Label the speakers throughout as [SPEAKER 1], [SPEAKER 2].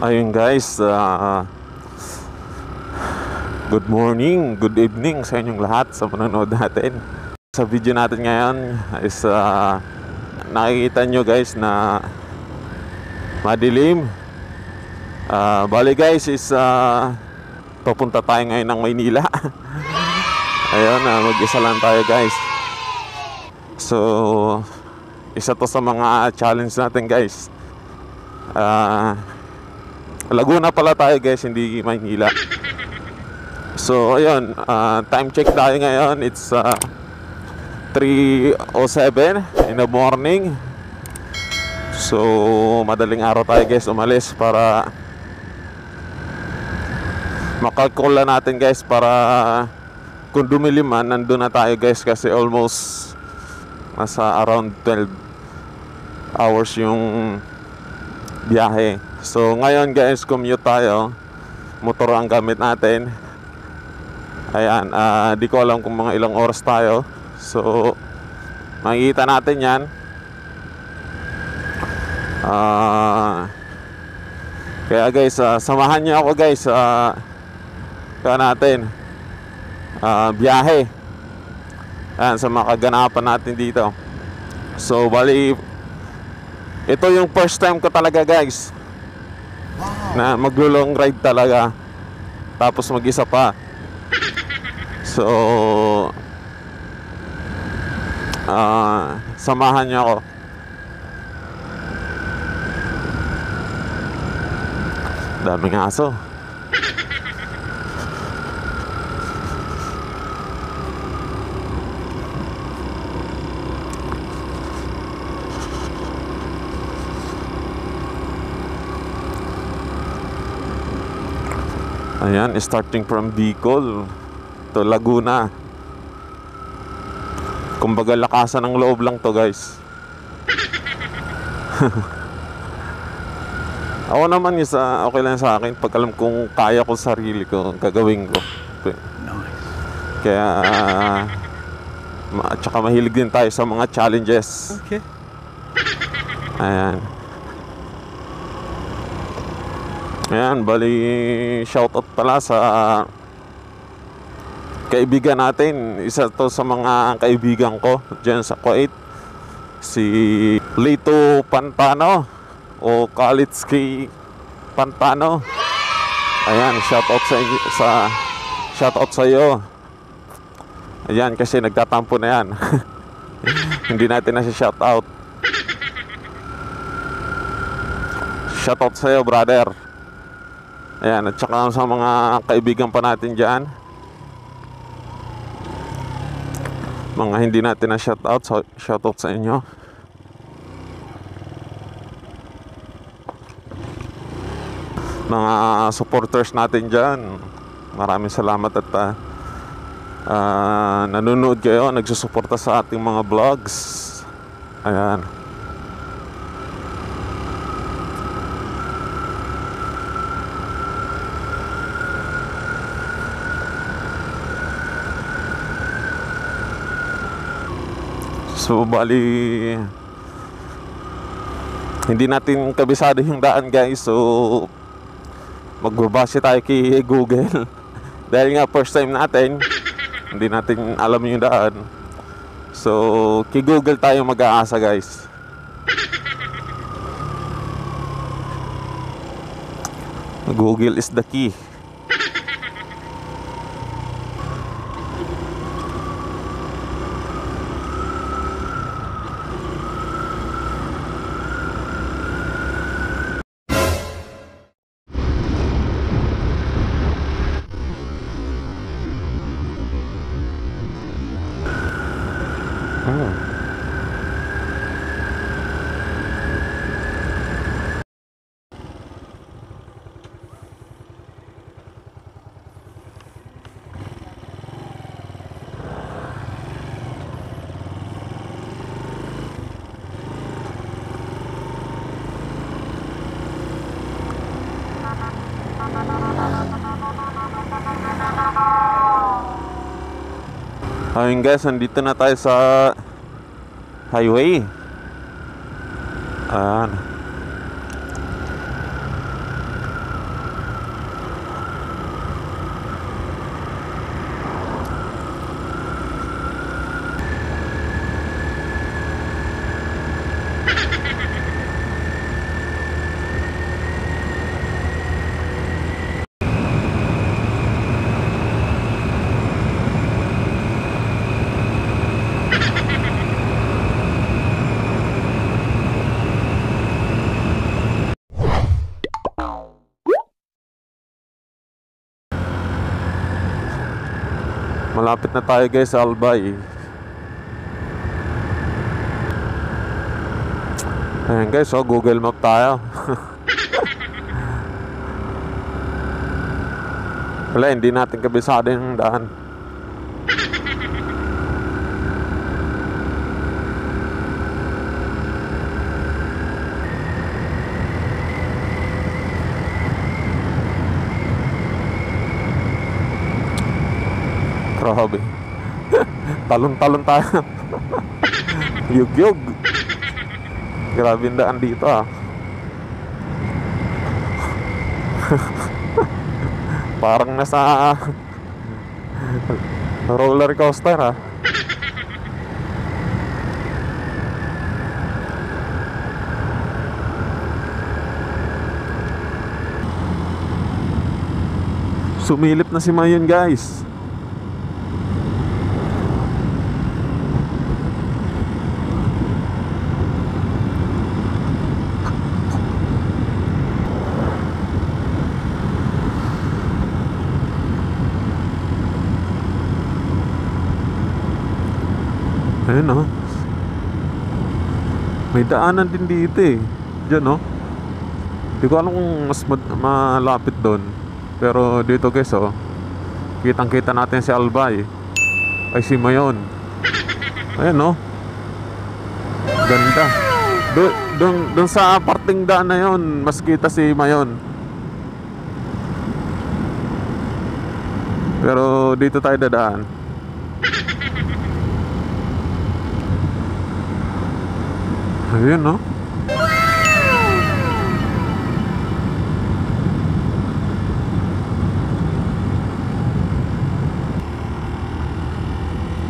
[SPEAKER 1] Ayun guys, good morning, good evening sa inyong lahat sa panonood natin. Sa video natin ngayon is nakikita nyo guys na madilim. Bali guys is papunta tayo ngayon ng Maynila. Ayun, mag-isa lang tayo guys. So, isa to sa mga challenge natin guys. Laguna pala tayo guys, hindi Maynila. So ayun, time check tayo ngayon. It's 3:07 in the morning. So madaling araw tayo guys umalis para makalkula natin guys, para kung dumilim man, nandun na tayo guys, kasi almost nasa around 12 hours yung biyahe. So ngayon guys, commute tayo. Motor ang gamit natin. Ayan, di ko alam kung mga ilang oras tayo. So makikita natin yan. Kaya guys, samahan niyo ako guys kaya natin biyahe. Ayan, sa mga kaganapan natin dito. So bali, ito yung first time ko talaga guys na maglo-long ride talaga, tapos mag-isa pa. So samahan niyo ako. Daming aso. Ayan, starting from Bicol to Laguna. Kumbaga lakasan ng loob lang to guys. Ako naman okay lang sa akin. Pag alam kong kaya ko sarili ko, gagawin ko. Kaya at saka mahilig din tayo sa mga challenges.
[SPEAKER 2] Okay.
[SPEAKER 1] Ayan. Ayan, bali shoutout pala sa kaibigan natin. Isa to sa mga kaibigan ko dyan sa Kuwait, si Lito Pantano o Kalitski Pantano. Ayan, shoutout sa inyo, shoutout sa iyo. Ayan, kasi nagtatampo na yan. Hindi natin na siya shoutout. Shoutout sa iyo, brother. Ayan, at saka sa mga kaibigan pa natin dyan, mga hindi natin na shoutout sa inyo. Mga supporters natin dyan, maraming salamat at nanonood kayo, nagsusuporta sa ating mga vlogs. Ayan. So bali, hindi natin kabisado yung daan guys. So magbabase tayo kay Google. Dahil nga first time natin, hindi natin alam yung daan. So kay Google tayo mag-aasa guys. Google is the key. Ayun guys, nandito na tayo sa highway. Ayan. Malapit na tayo guys sa Albay. Ayan guys, so Google Map tayo. Wala, hindi natin kabisado yung daan. Grabe. Talon-talon tayo. Yug-yug. Grabe yung daan dito ah. Parang nasa roller coaster ah. Sumilip na si Mayon guys. Ayun oh. May daanan din dito eh. Diyan oh. Hindi ko alam kung mas malapit doon. Pero dito guys oh, kitang kita natin si Albay. Ay si Mayon. Ayun oh. Ganda. Doon sa parting daan na yun, mas kita si Mayon. Pero dito tayo dadaan. Ayun no.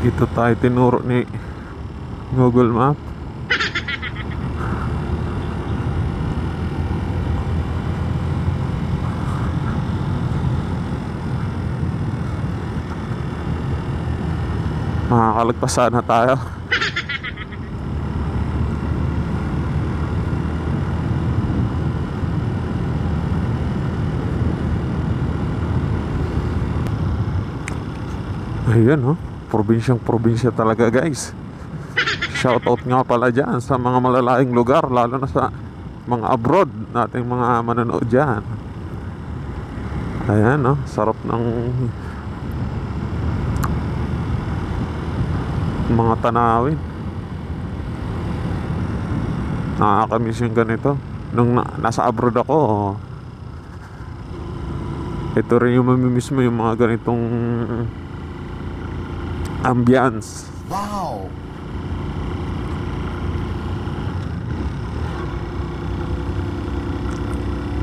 [SPEAKER 1] Dito tayo tinuro ni Google Map. Makakalagpas sana tayo. Ayan oh, probinsyang-probinsya talaga guys. Shoutout nga pala dyan sa mga malalayong lugar, lalo na sa mga abroad nating mga manonood dyan. Ayan oh, sarap ng mga tanawin. Nakakamiss yung ganito. Nung nasa abroad ako, ito rin yung mamimiss mo, yung mga ganitong ambience.
[SPEAKER 2] Wow!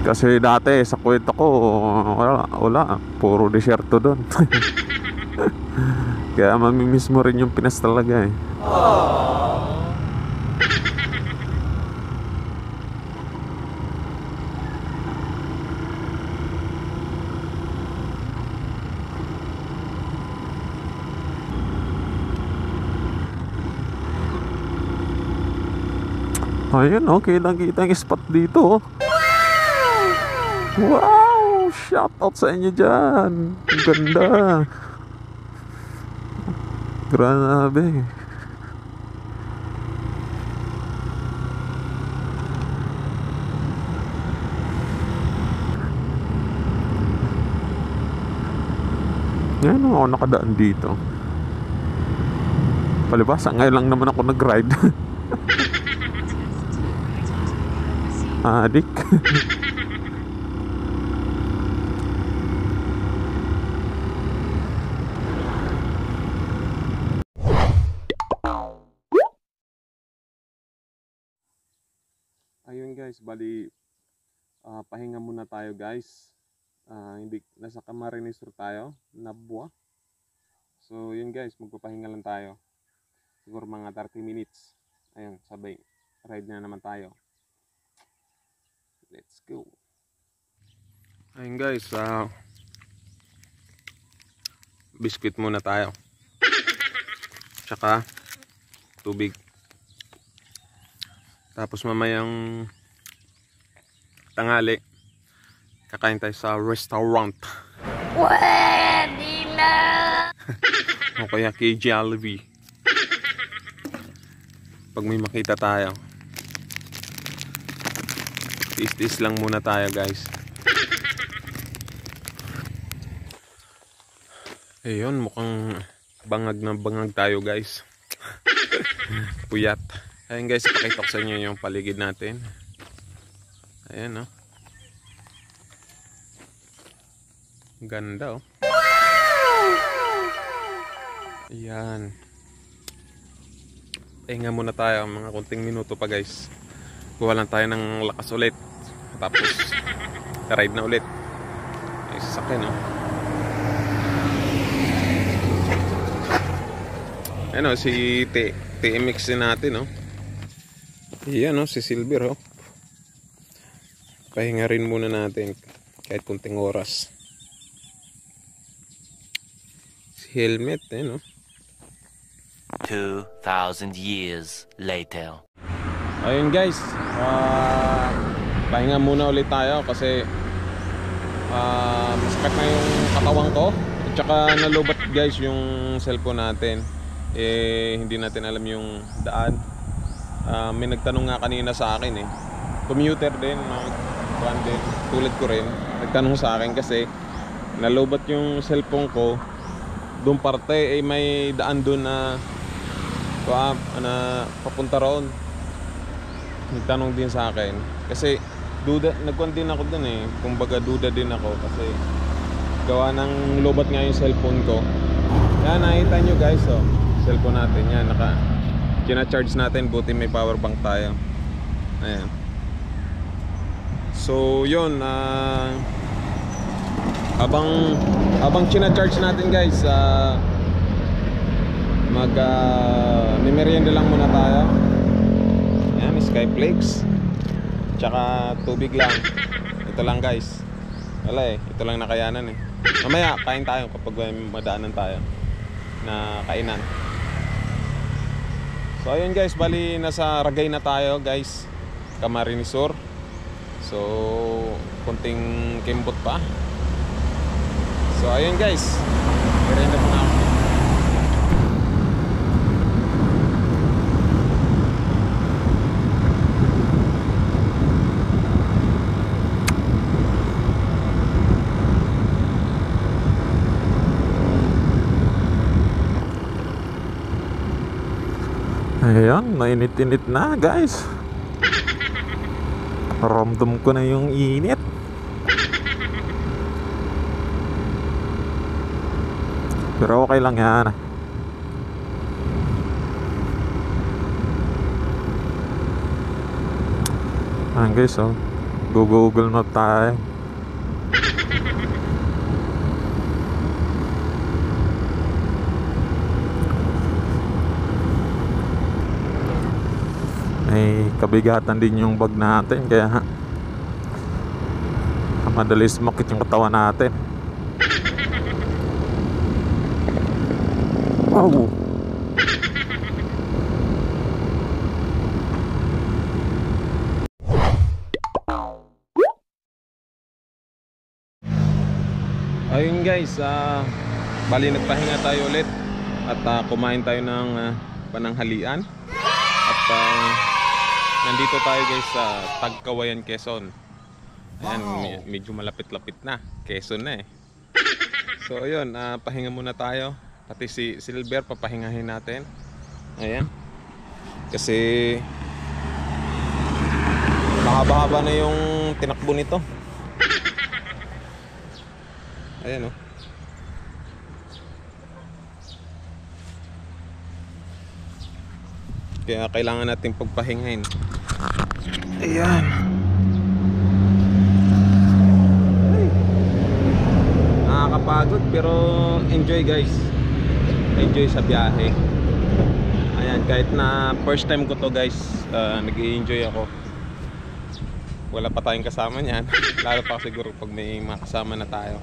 [SPEAKER 1] Kasi dati sa kwento ko, wala puro desierto doon. Kaya mamimiss mo rin yung Pinas talaga eh. Ayun oh, kitang-kita yung spot dito oh. Wow! Shoutout sa inyo dyan. Ang ganda. Grabe. Ngayon ako nakadaan dito. Palibasa, ngayon lang naman ako nag-ride. Adik. Ayun guys, bali pahinga muna tayo guys. Hindi nasa Camarines Sur tayo, Nabua. So yun guys, magpapahinga lang tayo. Siguro mga 30 minutes. Ayun, sabay ride na naman tayo. Let's go. Ayun guys, biscuit muna tayo. Tsaka tubig. Tapos mamayang tanghali, kakain tayo sa restaurant.
[SPEAKER 3] Pwede na!
[SPEAKER 2] o kaya kay Jollibee pag may makita tayo. Tiis-tiis lang muna tayo guys. Ayun, mukhang bangag na bangag tayo guys. Puyat. Ayun guys, pakita ko sa inyo yung paligid natin. Ayan, oh. Ganda, oh. Ayan. Pahinga muna tayo mga kunting minuto pa guys. Kuha lang tayo ng lakas ulit. Tapos ride na ulit. Ay sasakyan, oh. Ayan, oh, si TMX natin, oh. Ayan, oh, si Silver, oh. Pahinga rin muna natin kahit kunting oras. Si helmet, no?
[SPEAKER 3] 2,000 years later.
[SPEAKER 2] Ayun guys, pahinga muna ulit tayo kasi masakit na yung katawan ko. At saka nalubat guys yung cellphone natin. Hindi natin alam yung daan. May nagtanong nga kanina sa akin, commuter din, din, tulad ko rin, nagtanong sa akin kasi nalubat yung cellphone ko. Doon parte may daan doon na papunta roon. Nagtanong din sa akin kasi duda, nagkuhan din ako doon, kumbaga duda din ako kasi gawa ng lubat nga yung cellphone ko. Yan, nakita nyo guys, oh, cellphone natin yan, kina-charge natin, buti may power bank tayo. Ayan. So yun, habang china-charge natin guys, merienda lang muna tayo. Ayan, Skyflakes tsaka tubig lang. Ito lang guys. Wala ito lang nakayanan Mamaya kain tayo kapag may madaanan tayo na kainan. So ayun guys, bali nasa Ragay na tayo guys, Camarines Sur. So kunting kimbot pa. So ayun guys, merienda muna ako.
[SPEAKER 1] Ayan, nainit-init na guys. Ramdam ko na yung init. Pero okay lang yan. Ayan guys, oh, Google Map tayo. May kabigatan din yung bag natin kaya madali sumakit yung katawan natin. Wow.
[SPEAKER 2] Ayun guys, bali nagpahinga tayo ulit at kumain tayo ng pananghalian. At nandito tayo guys sa Tagkawayan, Quezon. Ayan, medyo malapit-lapit na. Quezon na So ayun, pahinga muna tayo. Pati si Silver papahingahin natin. Ayan. Kasi mahaba-haba na yung tinakbo nito. Ayan, oh. Kaya kailangan natin pagpahingahin. Ayan. Nakakapagod pero enjoy guys. Enjoy sa biyahe. Ayan, kahit na first time ko to guys, nag-i-enjoy ako. Wala pa tayong kasama niyan. Lalo pa siguro pag may makasama na tayo.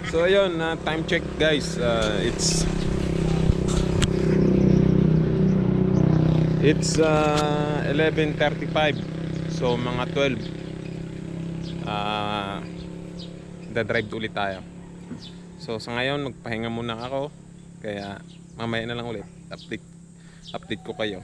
[SPEAKER 2] So ayun, time check guys. It's 11:35. So mga 12 dadrive ulit tayo. So sa ngayon magpahinga muna ako Kaya mamaya na lang ulit update ko kayo.